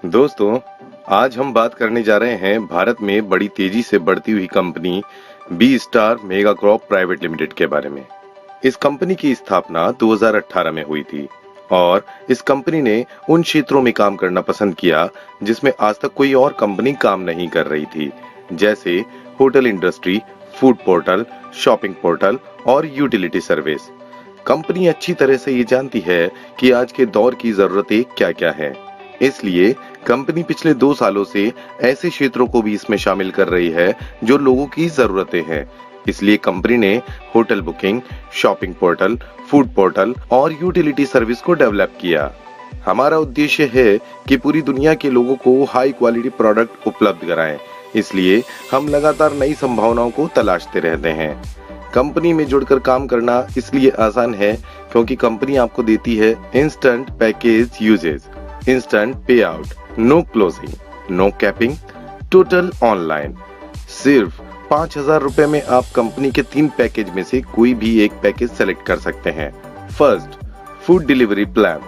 दोस्तों, आज हम बात करने जा रहे हैं भारत में बड़ी तेजी से बढ़ती हुई company B star mega crop private limited के बारे में। इस कंपनी की स्थापना 2018 में हुई थी और इस कंपनी ने उन क्षेत्रों में काम करना पसंद किया जिसमें आज तक कोई और कंपनी काम नहीं कर रही थी, जैसे hotel industry, food portal, shopping portal और यूटिलिटी सर्विस। कंपनी अच्छी तरह से ये जानती है कि आज के दौर की जरूरतें क्या-क्या हैं। इसलिए कंपनी पिछले 2 सालों से ऐसे क्षेत्रों को भी इसमें शामिल कर रही है जो लोगों की जरूरतें हैं। इसलिए कंपनी ने hotel booking, shopping portal, food portal और यूटिलिटी सर्विस को डेवलप किया। हमारा उद्देश्य है कि पूरी दुनिया के लोगों को हाई क्वालिटी प्रोडक्ट उपलब्ध कराएं। इसलिए हम लगातार नई संभावनाओं को तलाशते रहते हैं। कंपनी में जुड़कर काम करना इसलिए आसान है क्योंकि कंपनी आपको देती है instant package uses, instant pay out, no closing, no capping, total online. सिर्फ 5,000 रुपए में आप कंपनी के 3 पैकेज में से कोई भी एक पैकेज सेलेक्ट कर सकते हैं। First, food delivery plan.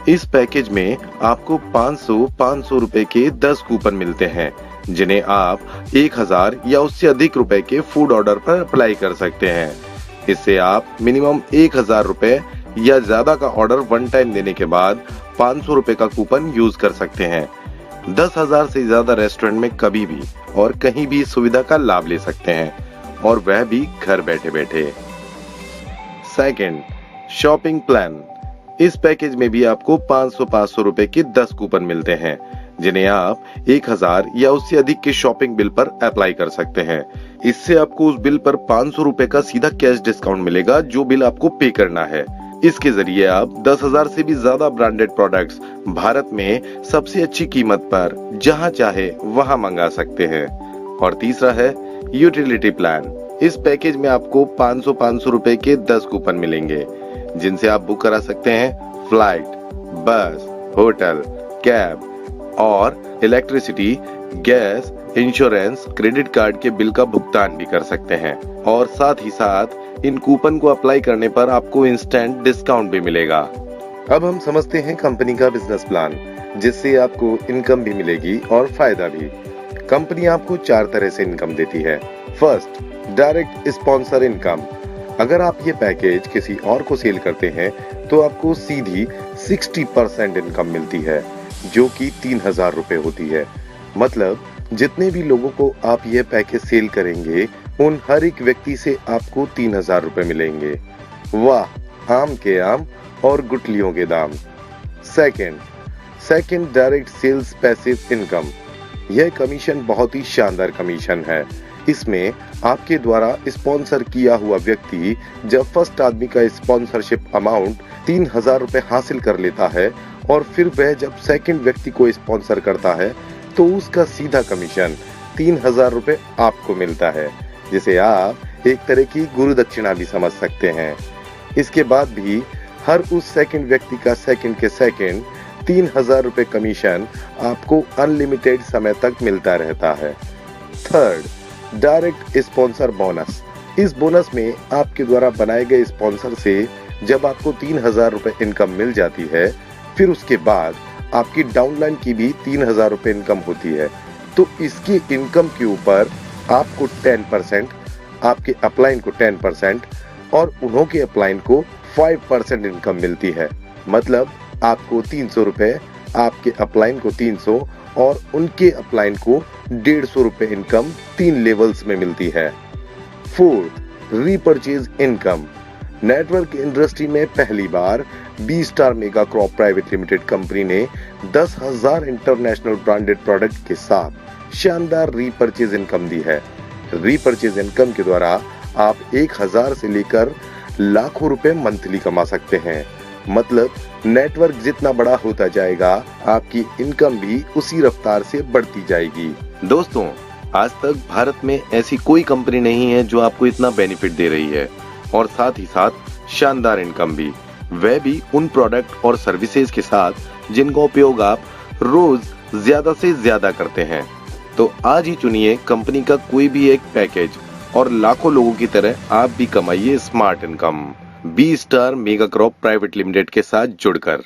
इस पैकेज में आपको 500 रुपए के 10 कूपन मिलते हैं जिन्हें आप 1,000 या उससे अधिक रुपए के फूड ऑर्डर पर अप्लाई कर सकते हैं। इससे आप मिनिमम 1,000 रुपए या ज्यादा का ऑर्डर वन टाइम देने के बाद 500 रुपए का कूपन यूज कर सकते हैं। 10,000 से ज्यादा रेस्टोरेंट में कभी भी और कहीं भी इस सुविधा का लाभ ले सकते हैं और वह भी घर बैठे बैठे। Second, shopping plan. इस पैकेज में भी आपको 500 रुपए के 10 कूपन मिलते हैं जिन्हें आप 1,000 या उससे अधिक के शॉपिंग बिल पर अप्लाई कर सकते हैं। इससे आपको उस बिल पर 500 रुपए का सीधा कैश डिस्काउंट मिलेगा जो बिल आपको पे करना है। इसके जरिए आप 10,000 से भी ज्यादा ब्रांडेड प्रोडक्ट्स भारत में सबसे अच्छी कीमत पर जहां चाहे वहां मंगा सकते हैं। और तीसरा है यूटिलिटी प्लान। इस पैकेज में आपको 500 रुपए के 10 कूपन मिलेंगे जिनसे आप बुक करा सकते हैं फ्लाइट, बस, होटल, कैब और electricity, gas, insurance, credit card के बिल का भुगतान भी कर सकते हैं। और साथ ही साथ इन कूपन को अप्लाई करने पर आपको इंस्टेंट डिस्काउंट भी मिलेगा। अब हम समझते हैं कंपनी का बिजनेस प्लान, जिससे आपको इनकम भी मिलेगी और फायदा भी। कंपनी आपको 4 तरह से इनकम देती है। First, direct sponsor income. अगर आप ये पैकेज किसी और को सेल करते हैं तो आपको सीधी 60% इनकम मिलती है जो कि 3,000 रुपए होती है। मतलब जितने भी लोगों को आप यह पैकेज सेल करेंगे उन हर एक व्यक्ति से आपको 3,000 रुपए मिलेंगे। वाह, आम के आम और गुठलियों के दाम। Second, direct sales passive income. यह कमीशन बहुत ही शानदार कमीशन है। इसमें आपके द्वारा स्पॉन्सर किया हुआ व्यक्ति जब फर्स्ट आदमी का स्पॉन्सरशिप अमाउंट 3,000 रुपए हासिल कर लेता है और फिर वह जब सेकंड व्यक्ति को स्पॉन्सर करता है तो उसका सीधा कमीशन 3,000 रुपए आपको मिलता है, जिसे आप एक तरह की गुरु दक्षिणा भी समझ सकते हैं। इसके बाद भी हर उस सेकंड व्यक्ति का सेकंड के सेकंड 3,000 रुपए कमीशन आपको अनलिमिटेड समय तक मिलता रहता है। Third, direct sponsor bonus. इस बोनस में आपके द्वारा बनाए गए स्पॉन्सर से जब आपको 3,000 रुपए इनकम मिल जाती है फिर उसके बाद आपकी डाउनलाइन की भी 3,000 रुपए इनकम होती है। तो इसकी इनकम के ऊपर आपको 10%, आपके अपलाइन को 10% और उन्हों के अपलाइन को 5% इनकम मिलती है। मतलब आपको 300 रुपए, आपके अपलाइन को 300 और उनके अपलाइन को 150 रुपए इनकम 3 लेवल्स में मिलती है। Fourth, repurchase income. Network industry में पहली बार B star mega crop private limited company ने 10,000 इंटरनेशनल ब्रांडेड प्रोडक्ट के साथ शानदार रीपरचेज इनकम दी है। रीपरचेज इनकम के द्वारा आप 1,000 से लेकर लाखों रुपए मंथली कमा सकते हैं। मतलब नेटवर्क जितना बड़ा होता जाएगा आपकी इनकम भी उसी रफ्तार से बढ़ती जाएगी। दोस्तों, आज तक भारत में ऐसी कोई कंपनी नहीं है जो आपको इतना बेनिफिट दे रही है और साथ ही साथ शानदार इनकम भी, वह भी उन प्रोडक्ट और सर्विसेज के साथ जिनका उपयोग आप रोज ज्यादा से ज्यादा करते हैं। तो आज ही चुनिए कंपनी का कोई भी एक पैकेज और लाखों लोगों की तरह आप भी कमाइए smart income B star mega crop private limited के साथ जुड़कर।